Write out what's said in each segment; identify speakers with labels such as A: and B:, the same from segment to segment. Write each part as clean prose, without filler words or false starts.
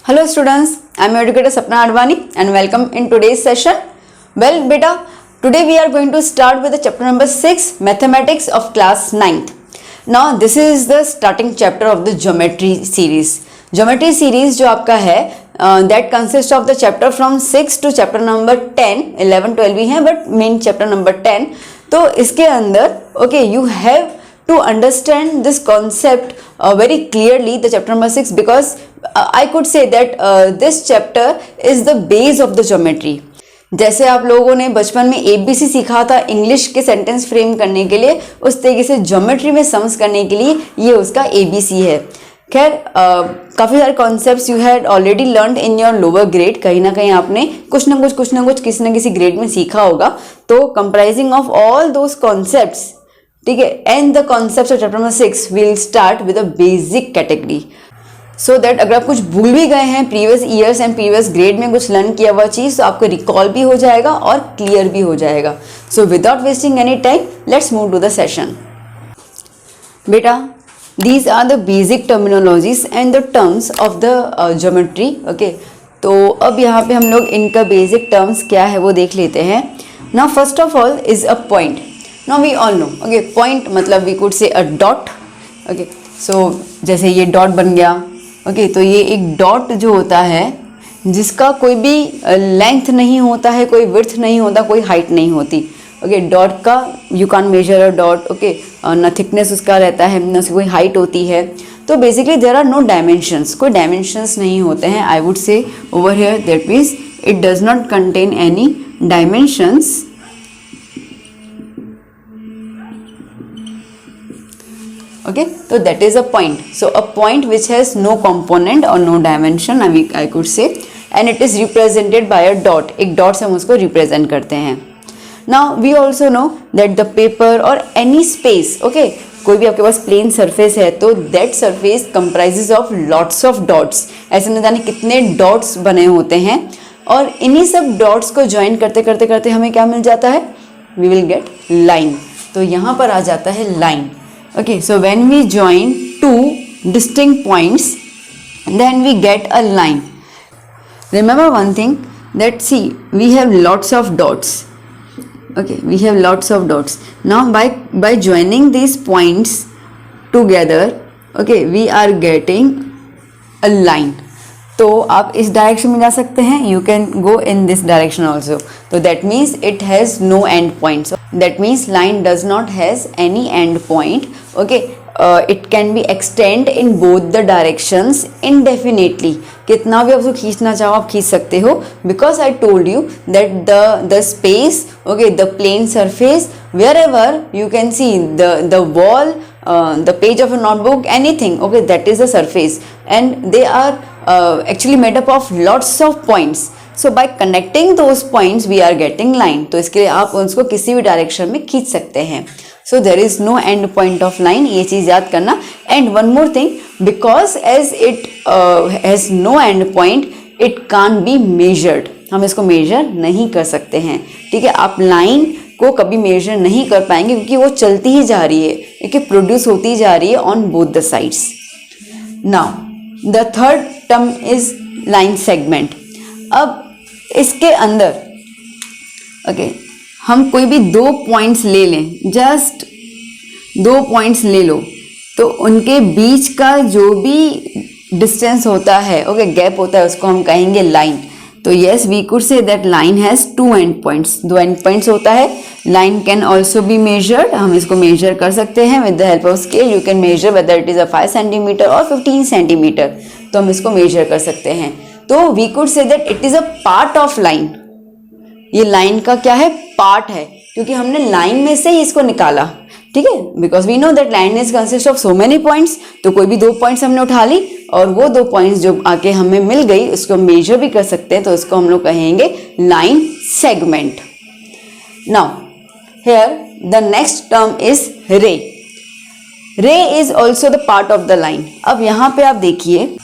A: Hello students, I am your educator Sapna Advani and welcome in today's session. Well beta, today we are going to start with the chapter number 6, Mathematics of class 9th. Now this is the starting chapter of the geometry series. Geometry series जो आपका है that consists of the chapter from 6 to chapter number 10, 11, 12 भी हैं but main chapter number 10. तो इसके अंदर okay you have to understand this concept very clearly, the chapter number 6, because I could say that this chapter is the base of the geometry. जैसे आप लोगों ने बचपन में ABC सीखा था इंग्लिश के सेंटेंस फ्रेम करने के लिए, उस तरीके से ज्योमेट्री में सम्स करने के लिए ये उसका ABC है. खैर काफ़ी सारे concepts you had already learn in your lower grade. कहीं ना कहीं आपने कुछ ना कुछ किसी न किसी ग्रेड में सीखा होगा. तो comprising of all those concepts, ठीक है, and the concepts of chapter number 6 will start with a basic category, so that अगर आप कुछ भूल भी गए हैं previous years and previous grade में कुछ लर्न किया हुआ चीज़, तो आपको रिकॉल भी हो जाएगा और क्लियर भी हो जाएगा. So without wasting any time let's move to the session. बेटा, these are the basic terminologies and the terms of the geometry. okay, तो अब यहाँ पे हम लोग इनका बेसिक टर्म्स क्या है वो देख लेते हैं. now first of all is a point. now we all know, okay, point मतलब we could say a dot. okay, so जैसे ये डॉट बन गया. okay, तो ये एक डॉट जो होता है जिसका कोई भी लेंथ नहीं होता है, कोई विड्थ नहीं होता, कोई हाइट नहीं होती. ओके, डॉट का you can major a dot. Okay, न थिकनेस उसका रहता है, न उसकी कोई हाइट होती है. तो basically there are no dimensions, कोई डायमेंशंस नहीं होते हैं. I would say over here that means it does not contain any dimensions. okay, so that is a point. so a point which has no component or no dimension, I could say, and it is represented by a dot. एक dot से हम उसको represent करते हैं. now we also know that the paper or any space, okay, कोई भी आपके पास plane surface है तो that surface comprises of lots of dots. ऐसे न जाने कितने डॉट्स बने होते हैं और इन्हीं सब डॉट्स को ज्वाइन करते करते करते हमें क्या मिल जाता है, we will get line. तो यहाँ पर आ जाता है line. okay, so when we join two distinct points then we get a line. remember one thing, that see we have lots of dots. okay, we have lots of dots. now by joining these points together, okay, we are getting a line. तो आप इस direction में जा सकते हैं, you can go in this direction also. तो that means it has no end point. That means line does not has any end point. Okay, it can be extend in both the directions indefinitely. कितना भी आप उसको खींचना चाहो आप खींच सकते हो, because I told you that the space, okay, the plane surface, wherever you can see the wall, the page of a notebook, anything, okay, that is the surface and they are actually made up of lots of points. so by connecting those points we are getting line. तो इसके लिए आप उसको किसी भी direction में खींच सकते हैं. so there is no end point of line, ये चीज़ याद करना. and one more thing, because as it has no end point it can't be measured. हम इसको मेजर नहीं कर सकते हैं. ठीक है, आप लाइन को कभी मेजर नहीं कर पाएंगे क्योंकि वो चलती ही जा रही है, क्योंकि प्रोड्यूस होती जा रही है on both the sides. Now the third term is line segment. अब इसके अंदर ओके हम कोई भी दो पॉइंट्स ले लें, जस्ट दो पॉइंट्स ले लो, तो उनके बीच का जो भी डिस्टेंस होता है, ओके, गैप होता है, उसको हम कहेंगे लाइन. तो yes we could say that line has two end points. दो एंड पॉइंट्स होता है. Line can also be measured, हम इसको मेजर कर सकते हैं with the help of scale. You can measure whether it is a 5 centimetre और 15 centimetre. तो हम इसको मेजर कर सकते हैं. तो we could say that it is a part of line. ये लाइन का क्या है, पार्ट है, क्योंकि हमने लाइन में से ही इसको निकाला. ठीक है, because we know that line is consist of so many points. तो कोई भी दो पॉइंट्स हमने उठा ली और वो दो पॉइंट्स जो आके हमें मिल गई उसको हम मेजर भी कर सकते हैं. तो इसको हम लोग कहेंगे line segment. Now here the next term is रे. रे is also the part of the line. अब यहाँ पे आप देखिए,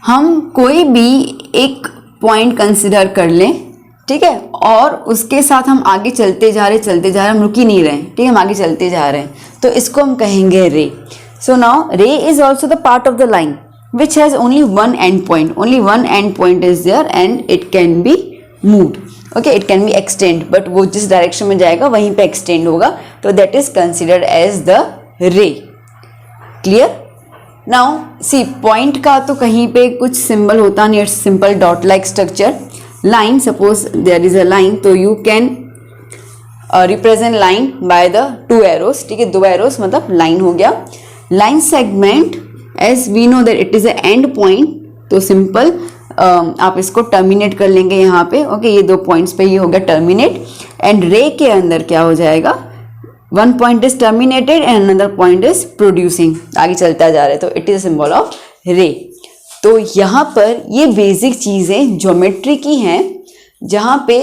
A: हम कोई भी एक पॉइंट कंसिडर कर लें, ठीक है, और उसके साथ हम आगे चलते जा रहे, हम रुक ही नहीं रहे, ठीक है, हम आगे चलते जा रहे हैं, तो इसको हम कहेंगे रे. सो नाउ रे is also the part of the line. which has only one end point. Only one end point is there and it can be moved. Okay, it can be extend, but वो जिस direction में जाएगा वहीं पे extend होगा, तो that is considered as the ray. Clear? Now see, point का तो कहीं पे कुछ symbol होता नहीं, it's simple dot like structure. Line, suppose there is a line, तो you can represent line by the two arrows. ठीक है, दो arrows मतलब line हो गया. Line segment, as we know that it is a end point, तो simple आप इसको टर्मिनेट कर लेंगे यहाँ पे. ओके, ये दो पॉइंट्स पे ये हो गया टर्मिनेट. एंड रे के अंदर क्या हो जाएगा, one point is terminated and another point is producing, आगे चलता जा रहा है, तो इट इज सिंबल ऑफ रे. तो यहाँ पर ये बेसिक चीज़ें ज्योमेट्री की हैं, जहाँ पे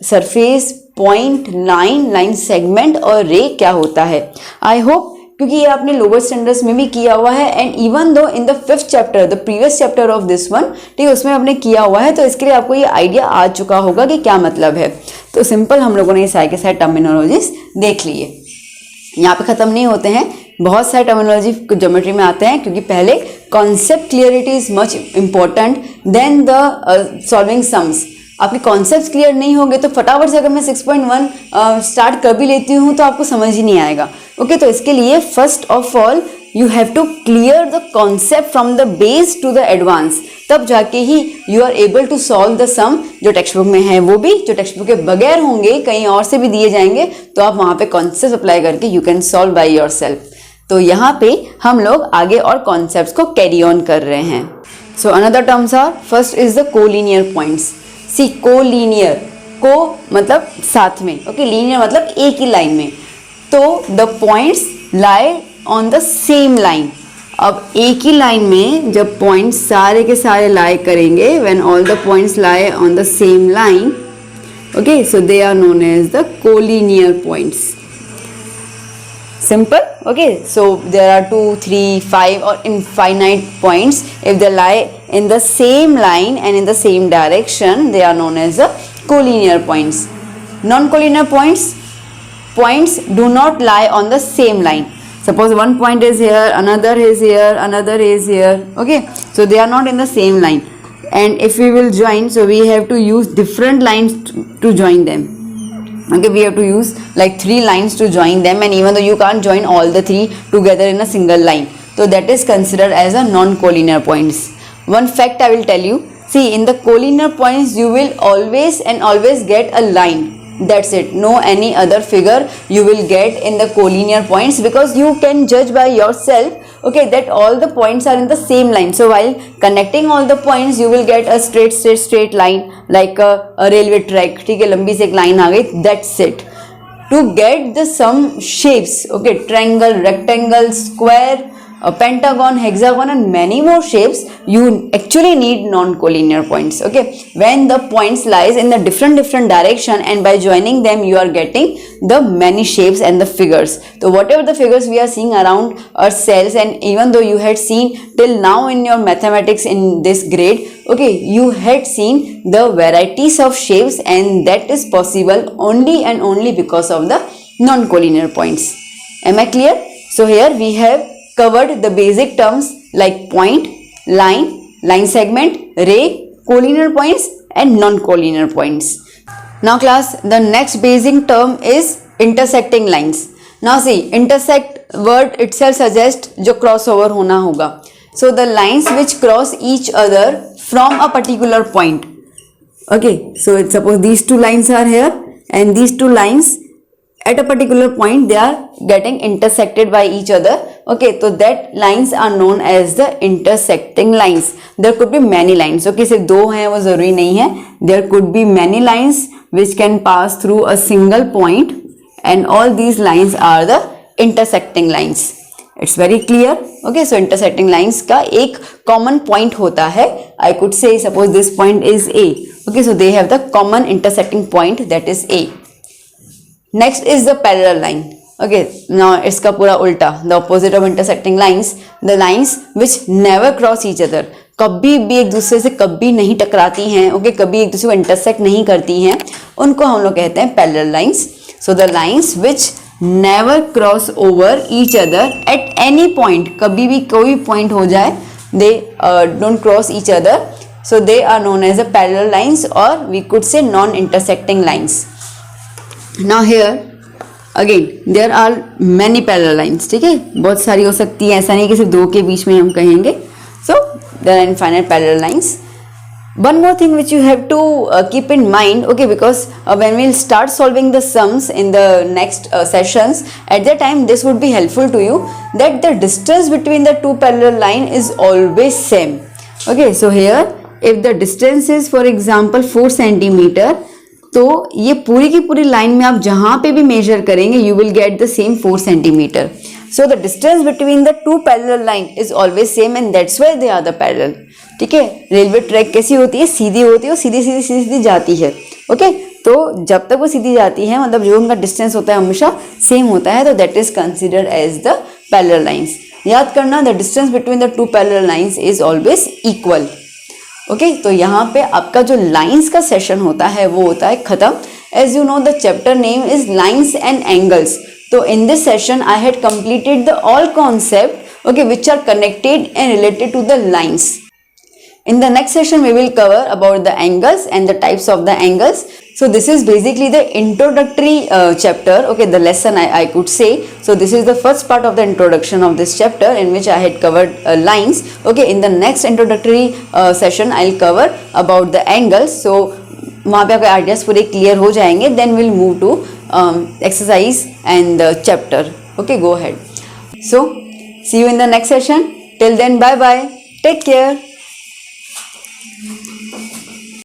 A: surface, point, line, line segment और रे क्या होता है. आई होप, क्योंकि ये आपने लोअर स्टैंडर्ड्स में भी किया हुआ है, and even though in the 5th chapter, the previous chapter of this one, ठीक है, उसमें आपने किया हुआ है, तो इसके लिए आपको ये आइडिया आ चुका होगा कि क्या मतलब है. तो सिंपल हम लोगों ने ये सारे के सारे टर्मिनोलॉजीज देख लिए. यहाँ पे खत्म नहीं होते हैं, बहुत सारे टर्मिनोलॉजी ज्योमेट्री में आते हैं, क्योंकि पहले concept clarity is much important than the solving sums. आपके कॉन्सेप्ट क्लियर नहीं होंगे तो फटाफट से अगर मैं 6.1 स्टार्ट कर भी लेती हूँ तो आपको समझ ही नहीं आएगा. ओके, तो इसके लिए first of all you have to clear the concept from the base to the advance, तब जाके ही you are able to solve the sum. जो टेक्स्ट बुक में है वो भी, जो टेक्स्ट बुक के बगैर होंगे, कहीं और से भी दिए जाएंगे, तो आप वहाँ पे कॉन्सेप्ट अप्लाई करके you can solve by your self. तो यहाँ पे हम लोग आगे और कॉन्सेप्ट को कैरी ऑन कर रहे हैं. So another terms are, first is the collinear points. See, collinear, को मतलब साथ में, ओके, लीनियर मतलब एक ही लाइन में. तो the points lie on the same line. अब एक ही लाइन में जब पॉइंट्स सारे के सारे लाई करेंगे, when all the points lie on the same line, okay, so they are known as the collinear points. Simple. Okay, so there are 2, 3, 5 or infinite points. If they lie in the same line and in the same direction, they are known as the collinear points. Non-collinear points do not lie on the same line. Suppose one point is here, another is here, another is here. Okay, so they are not in the same line. And if we will join, so we have to use different lines to join them. Okay, we have to use like 3 lines to join them, and even though you can't join all the 3 together in a single line, so that is considered as a non-collinear points. One fact I will tell you, see, in the collinear points you will always and always get a line. That's it, no any other figure you will get in the collinear points, because you can judge by yourself, okay, that all the points are in the same line. So while connecting all the points you will get a straight line, like a railway track. ठीक है, लंबी से एक line आ गई, that's it. To get the some shapes, okay, triangle, rectangle, square, a pentagon, hexagon and many more shapes, you actually need non-collinear points. Okay, when the points lies in the different direction, and by joining them you are getting the many shapes and the figures. So whatever the figures we are seeing around our cells, and even though you had seen till now in your mathematics in this grade, okay, you had seen the varieties of shapes, and that is possible only and only because of the non-collinear points. Am I clear? So here we have covered the basic terms like point, line, line segment, ray, collinear points and non-collinear points. Now class, the next basic term is intersecting lines. Now see, intersect word itself suggests जो crossover होना होगा. So the lines which cross each other from a particular point. Okay, so suppose these 2 lines are here, and these 2 lines at a particular point they are getting intersected by each other. Okay, so that lines are known as the intersecting lines. There could be many lines. Okay, सिर्फ 2 हैं वो जरूरी नहीं है. There could be many lines which can pass through a single point, and all these lines are the intersecting lines. It's very clear. Okay, so intersecting lines का एक common point होता है. I could say suppose this point is A. Okay, so they have the common intersecting point, that is A. Next is the parallel line. Okay, now इसका पूरा उल्टा, the opposite of intersecting lines, the lines which never cross each other. कभी भी एक दूसरे से कभी नहीं टकराती हैं. ओके, कभी एक दूसरे को इंटरसेक्ट नहीं करती हैं, उनको हम लोग कहते हैं parallel lines. So the lines which never cross over each other at any point, कभी भी कोई पॉइंट हो जाए, they don't cross each other, so they are known as the parallel lines, or we could say non-intersecting lines. Now here again there are many parallel lines, ठीक है, बहुत सारी हो सकती है, ऐसा नहीं कि सिर्फ दो के बीच में हम कहेंगे. So there are infinite parallel lines. One more thing which you have to keep in mind, okay, because when we'll start solving the sums in the next sessions, at that time this would be helpful to you, that the distance between the two parallel line is always same. Okay, so here if the distance is for example 4 centimeter, तो ये पूरी की पूरी line में आप जहां पे भी मेजर करेंगे you will get the same 4 centimeter. So the distance between the two parallel line is always same and that's why they are the parallel. ठीक है, रेलवे ट्रैक कैसी होती है, सीधी होती है और सीधी सीधी सीधी सीधी जाती है. ओके, तो जब तक वो सीधी जाती है मतलब जो उनका डिस्टेंस होता है हमेशा सेम होता है, तो that is considered as the parallel lines. याद करना, the distance between the two parallel lines is always equal. Okay, तो यहाँ पे आपका जो लाइंस का सेशन होता है वो होता है खत्म. As you know the chapter name is lines and angles. So in this session I had completed the all concept, okay, which are connected and related to the lines. In the next session we will cover about the angles and the types of the angles. So this is basically the introductory chapter, okay, the lesson I could say. So this is the first part of the introduction of this chapter in which I had covered lines. Okay, in the next introductory session I'll cover about the angles. So वहाँ पे आपके ideas पूरे clear हो जाएंगे. Then will move to exercise and the chapter. Okay, go ahead. So see you in the next session. Till then, bye bye, take care.